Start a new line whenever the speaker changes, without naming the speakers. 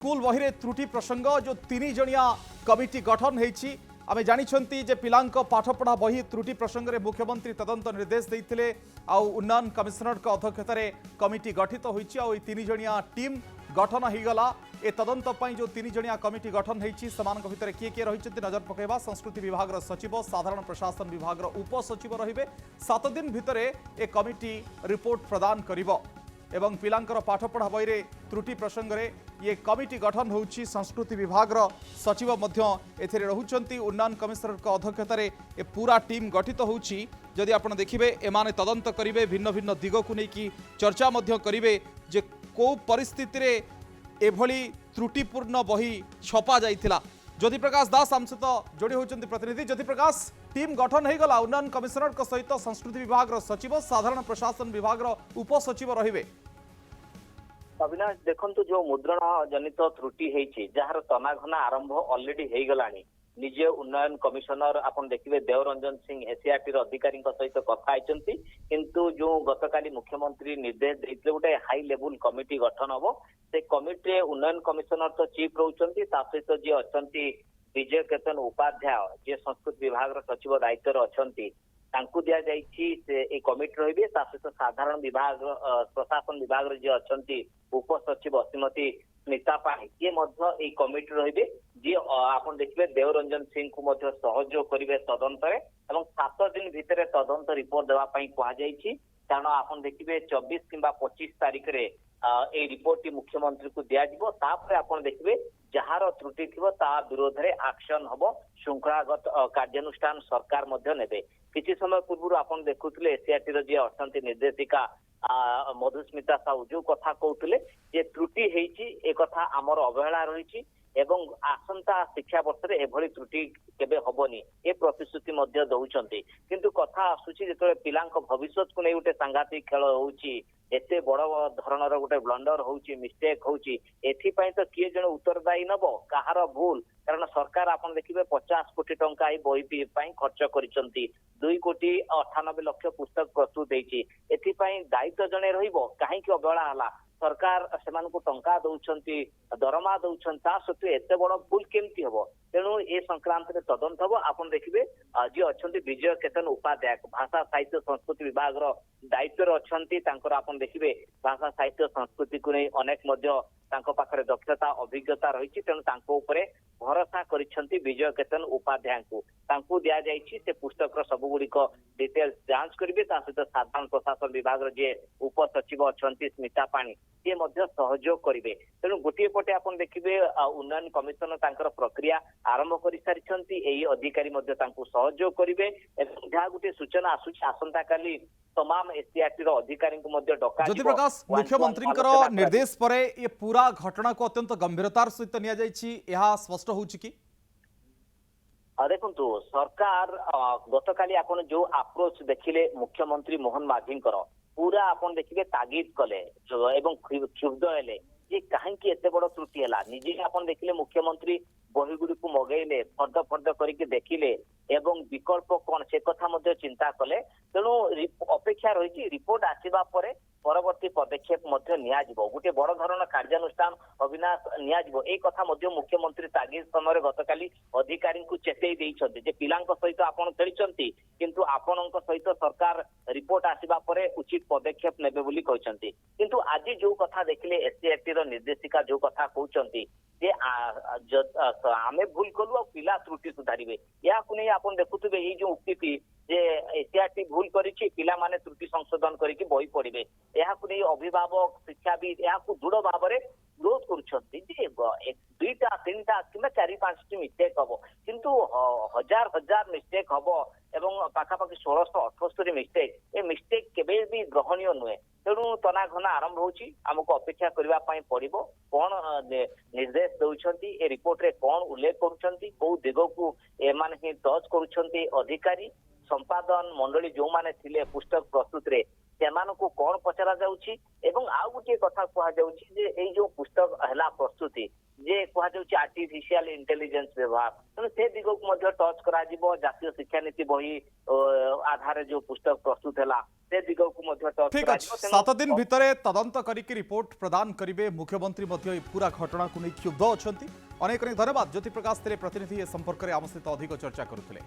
School बही रे त्रुटि प्रसंग जो तीन जणिया कमिटी गठन होती आम जानी जे पिला पाठपढ़ा बही त्रुटि प्रसंग में मुख्यमंत्री तदंत निर्देश देते उन्नयन कमिशनर अध्यक्षतार कमिटी गठित होती तीन जणिया टीम गठन होगला ए तदंत जो तीन जणिया कमिटी गठन होती भितर किए किए रही नजर पकड़ा संस्कृति विभाग सचिव साधारण प्रशासन विभाग उपसचिव रे 7 दिन भितर ए कमिटी रिपोर्ट प्रदान करिवो एवं पिलांकर पाठपढ़ा बही रे त्रुटि प्रसंग में ये कमिटी गठन होउछि संस्कृति विभाग सचिव मध्य एथिरे रहुचंती उन्नयन कमिशनर अध्यक्षतार ए पूरा टीम गठित होउछि जदि आपण देखिबे एमाने तदंत करिवे भिन्न भिन्न दिग को लेकिन चर्चा मध्य करिवे जे को परिस्थिति रे एभली त्रुटिपूर्ण बही छपा जाइथिला। ज्योति प्रकाश दास आम सहित जोड़ी होती प्रतिनिधि। ज्योति प्रकाश टीम गठन हो गला उन्नयन कमिशनर सहित संस्कृति विभाग सचिव साधारण प्रशासन विभाग उपसचिव रहिबे।
अविनाश देखंतु जो मुद्रण जनित त्रुटि होती जार तनाघना आरंभ ऑलरेडी हो गलानी निजे उन्नयन कमिशनर आपन देखिए देवरंजन सिंह एसीआरटी अधिकारी सहित कथा होती किंतु जो गतकाली मुख्यमंत्री निर्देश देते गोटे हाई लेवल कमिटी गठन हम से कमिटी उन्नयन कमिशनर तो चीफ रोचंती सहित जी अच्छा विजय केतन उपाध्याय जी संस्कृति विभाग सचिव दायित्व अच्छा तांकू दिया जाइछि से ए कमिटी रहिबे सहित साधारण विभाग प्रशासन विभाग जी अच्छा उपसचिव श्रीमती स्मिता पाही ये मध्य ए कमिटी रहिबे जी आपन देखिबे देवरंजन सिंह को मध्य सहयोग करिवे तदंत रे एवं 7 दिन भितर तदंत रिपोर्ट देवा पई कहा जाइछि कारण आपन देखिबे 24 किंबा 25 तारिख रे ए रिपोर्ट टी मुख्यमंत्री को दिया जिवो तापर आपन देखिबे जहार त्रुटि थिबो ता विरोध रे एक्शन हबो श्रृंखलागत कार्यानुष्ठान सरकार मध्य नेबे। किछि समय पूर्व आपन देखुतले एसीआरटी रो जे अर्थांति निर्देशिका मधुस्मिता साहू जो कथा कहते जे त्रुटि होती ए कथा आमर अवहेला रही एवं आसंता शिक्षा वर्ष में एभली त्रुटि केबे हबनी ए प्रतिश्रुति मध्य दउचंती किंतु कथा आसुची जेतले पिलांक भविष्यत को नै गोटे सांघातिक खेल होउची एते बड़ धरणर गोटे ब्लंडर होउची मिस्टेक होउची एथि पई तो किए जण उत्तरदायी नबो कहार भूल कारण सरकार आपन देखिबे 50 कोटी टंका ए बही पई खर्च करिसंती 2 कोटी 98 लाख पुस्तक प्रस्तुत हेची एथि पई दायित्व जणे रहिबो काहे कि अवहेला हला सरकार सेमान को टंका दउछंती दरमा दउछन ता सत्वे एते बड़ भूल केमती हबो तेणु ए संक्रांत रे तदंत हबो आपन देखिबे जी अछंती विजय केतन उपाध्याय भाषा साहित्य संस्कृति विभाग रो दायित्व अछंती तांकर आपन देखिबे भाषा साहित्य संस्कृति को नै अनेक मध्य तांको पाखरे दक्षता अभिज्ञता रहिछि तेणु तांको उपरे भरोसा करिसंती विजय केतन उपाध्याय को तांको दिया जाइछि से पुस्तक रो सब गुडी को डिटेल्स जांच करिवे ता सहित साधारण प्रशासन विभाग रो जे उपसचिव अछंती स्मिता पाणी ये मध्य सहयोग करिवे तेणु गोटे पटे आपन देखिबे उन्नयन कमिशनर तांकर प्रक्रिया आरंभ करि सारिसंती एई अधिकारी मध्य तांको सहयोग करिवे एवं जहा गोटे सूचना आसुछि आसंता काली तमाम एसीआरटी रो अधिकारी को मध्य डका
ज्योति प्रकाश मुख्यमंत्री निर्देश पर ये पूरा घटना को अत्यंत गंभीरतार सहित निया जाइछि यहा स्पष्ट होउछि कि
देखु सरकार गतकाली आपन जो अप्रोच देखिले मुख्यमंत्री मोहन माझींकर पूरा आपन देखिबे तागिद कले एवं क्षुब्ध हेले जे काहेकि एते बड़ त्रुटि हला निजे आपन देखिले मुख्यमंत्री बही गुडी को मगैले फर्द फर्द करके देखिले एवं विकल्प कौन से कथा मध्य चिंता कले तेणु अपेक्षा रही रिपोर्ट आसीबा परे परवर्ती पदक्षेप मध्य निया जिवो गोटे बड़ धरण कार्यानुष्ठान अविनाश निया जिवो ए कथा मध्य मुख्यमंत्री तागिद समय गतकाली अधिकारी को चेतई देइछन्ते जे पिलांक सहित आपण खेलिछन्ती किंतु आपणक सहित सरकार रिपोर्ट आसीबा परे उचित पदक्षेप नेबे बोली कहछन्ती किंतु आज जो कथा देखिले एससीआरटी रो निर्देशिका जो कथा कहछन्ती जे आमे भूल कलु आ पिला त्रुटि सुधारिबे या कुनै आपण देखुतबे ए जो उक्ति थी जे एसीआरटी भूल करिछि पिला माने त्रुटि संशोधन करिकि बही पढिबे या कुनै अभिभावक शिक्षाविद या को दृढ़ भाबरे विरोध करुछन्ती जे 2टा 3टा किंबा 4-5टी मिस्टेक हबो किंतु हजार हजार मिस्टेक हबो एवं पाखापाखि 1678 मिस्टेक ए मिस्टेक केबे भी ग्रहणीय नुहे तेणु तना घना आरंभ होची हमको अपेक्षा करबा पई पड़िबो कोन निर्देश दउछन्ती ए रिपोर्ट रे कोन उल्लेख करुछन्ती को दिगो को ए माने ही टच करुछन्ती अधिकारी संपादन मंडली जो माने थिले पुस्तक प्रस्तुत रे सेमानकु कोन पचरा जाउची एवं आ गुटे कथा कहा जाउची जे एई जो पुस्तक हला प्रस्तुति जे कुहाଯାଉଛି आर्टिफिशियल इंटेलिजेंस व्यवहार तेणु से दिग को टच करा जातीय शिक्षा नीति बही आधार जो पुस्तक प्रस्तुत है से दिग को टच
ठीक अच्छे 7 दिन भितर तदंत करके रिपोर्ट प्रदान करेंगे मुख्यमंत्री पूरा घटना को नहीं क्षुब्ध अच्छा अनेक अनेक धन्यवाद ज्योति प्रकाश प्रतिनिधि ए संपर्क में आम सहित अधिक चर्चा करुले।